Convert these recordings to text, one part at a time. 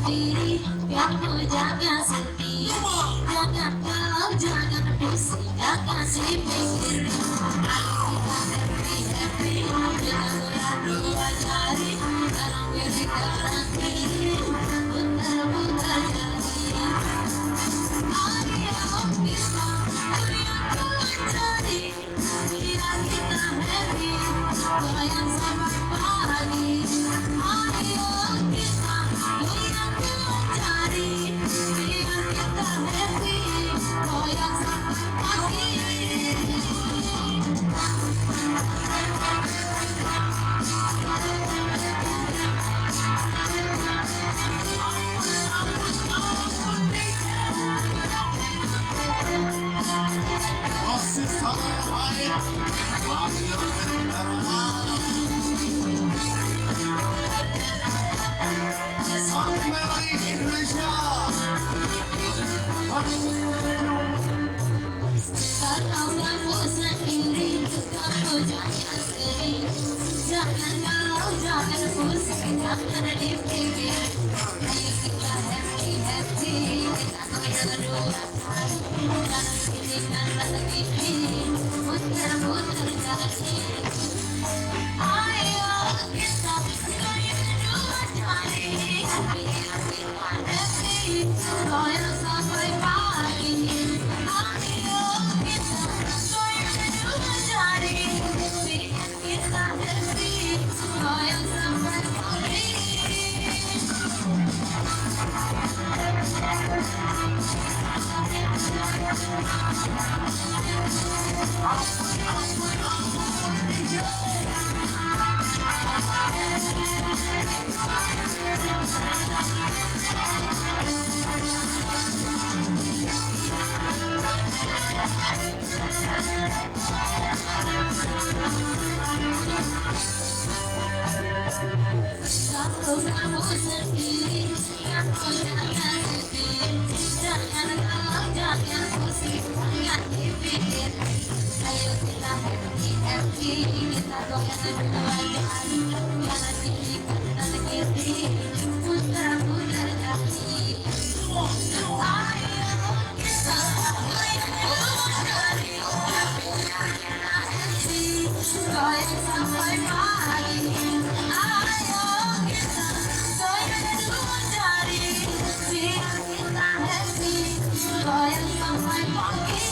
diri, kamu jangan sedih, jangan galau, jangan pusing, jangan pikir. Kita happy happy, jangan dua jari, dalam diri kanan kiri, putar-putar jari. Ayo kita yang cari, biar kita happy, goyang sampai pagi. Ayo kita yang cari, biar kita happy, goyang sampai pagi. Masih sangat baik, Sang Merah Indonesia. Kalau kamu sendiri, kamu jangan sedih, jangan galau, jangan pusing, jangan dipikir. Ayo kita happy happy, kita goyang dua jari, kanan kiri kanan kiri, putar-putar jari. Ayo kita goyang dua jari, biar kita happy, goyang sampai pagi. Ayo kita goyang dua jari, biar kita happy, goyang sampai pagi. Kalau kamu sendiri, kamu jangan sedih, jangan galau, jangan pusing, jangan dipikir. Ayo kita happy happy, kita goyang dua jari, kanan kiri kanan kiri, putar-putar jari. Ayo kita goyang dua jari, biar kita happy, goyang sampai pagi. Ayo kita goyang dua jari, biar kita happy, goyang sampai pagi.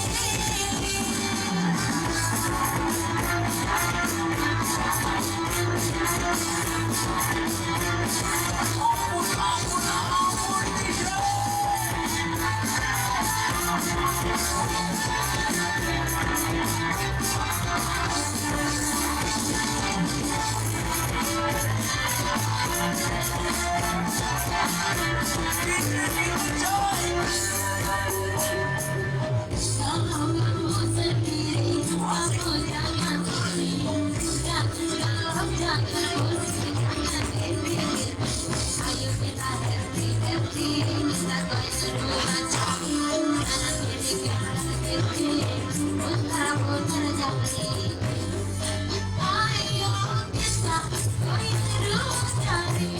Kalau kamu sendiri, kamu jangan sedih, jangan galau, jangan pusing, jangan dipikir. Ayo kita happy happy, kita goyang dua jari, kanan kiri kanan kiri, putar-putar jari. Ayo kita goyang dua jari,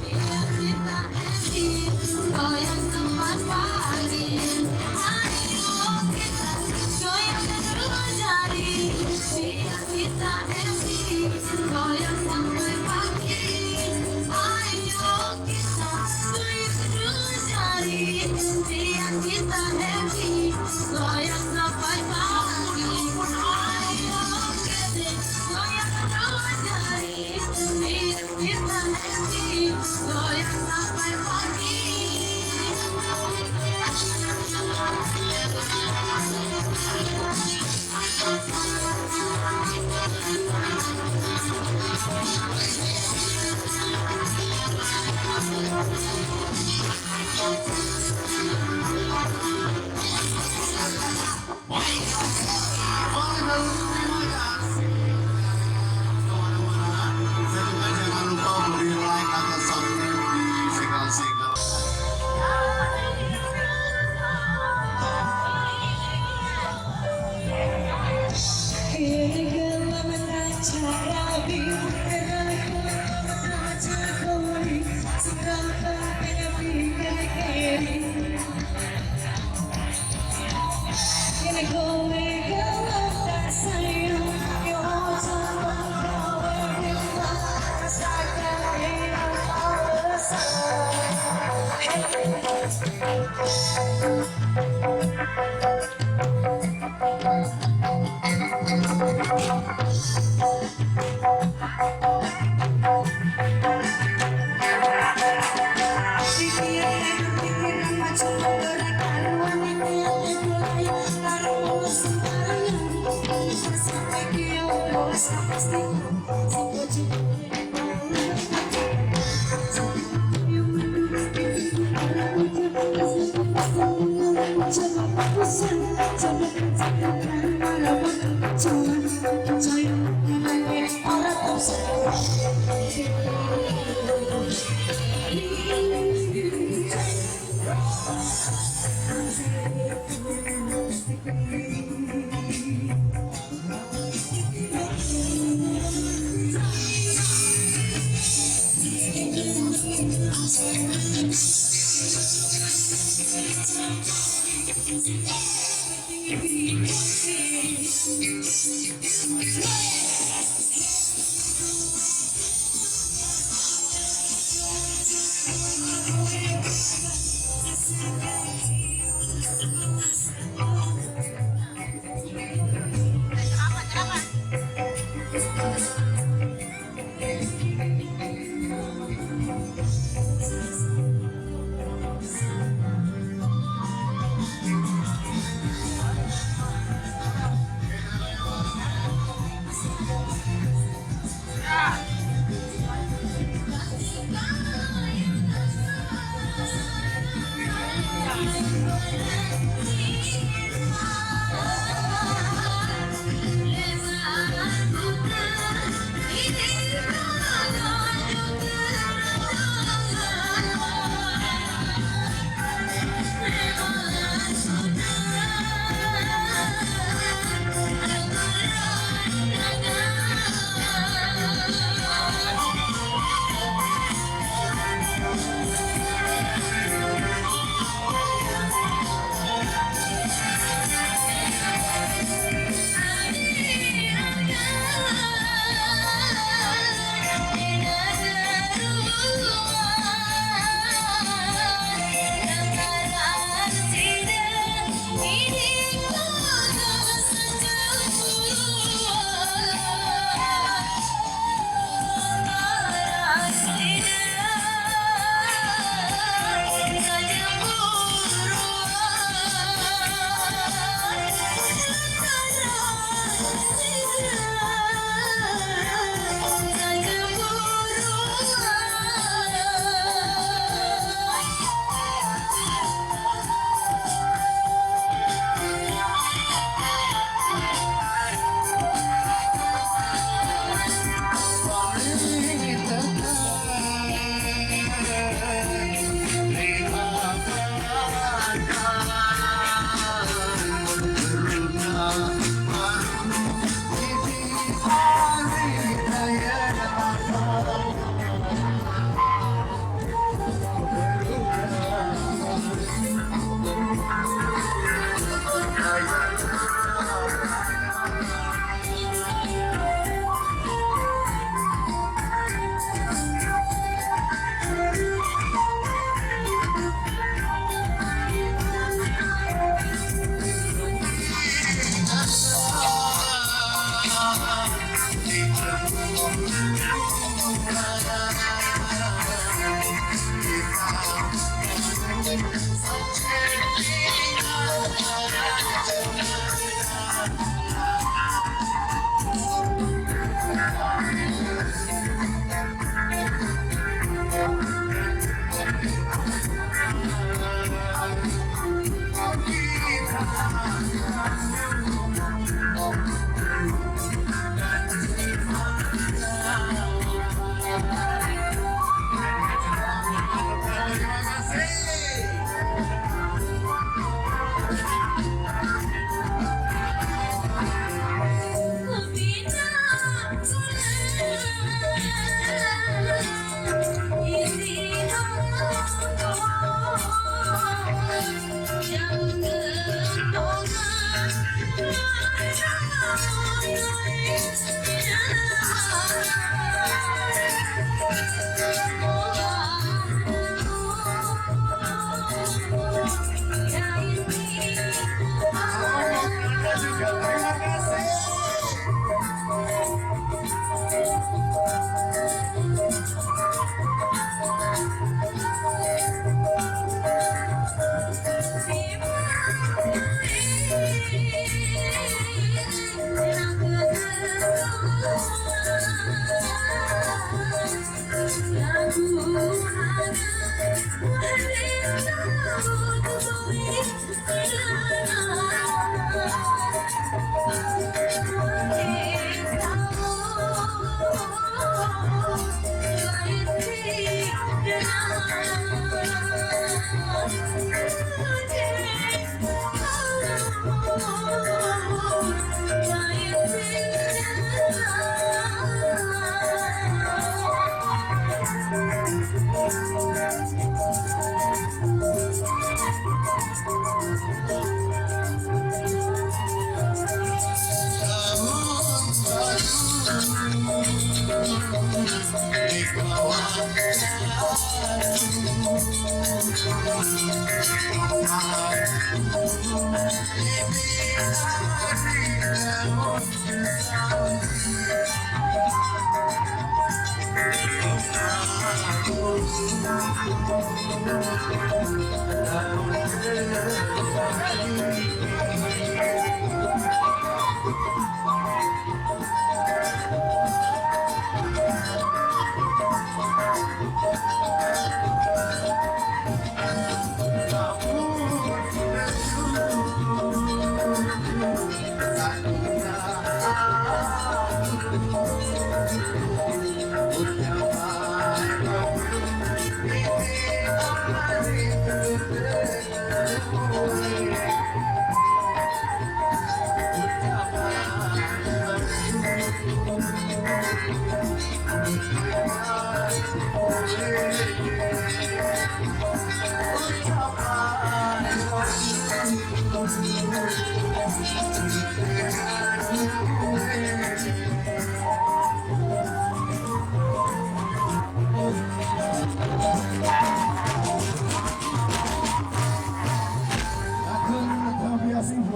biar kita happy, goyang sampai pagi. Ayo kita goyang dua jari, biar kita happy, goyang sampai pagi. Ayo kita goyang dua jari, biar kita happy, goyang sampai pagi. Ayo kita goyang dua jari, biar kita happy, goyang sampai pagi. Jangan lupa beri like atau subscribe di segala-segala. Cara biru,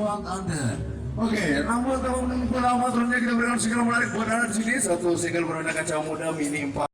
buat Anda. Oke, namun tahun 68 kita berikan single menarik buat Anda di sini. Satu single berwarna kacau muda mini 4.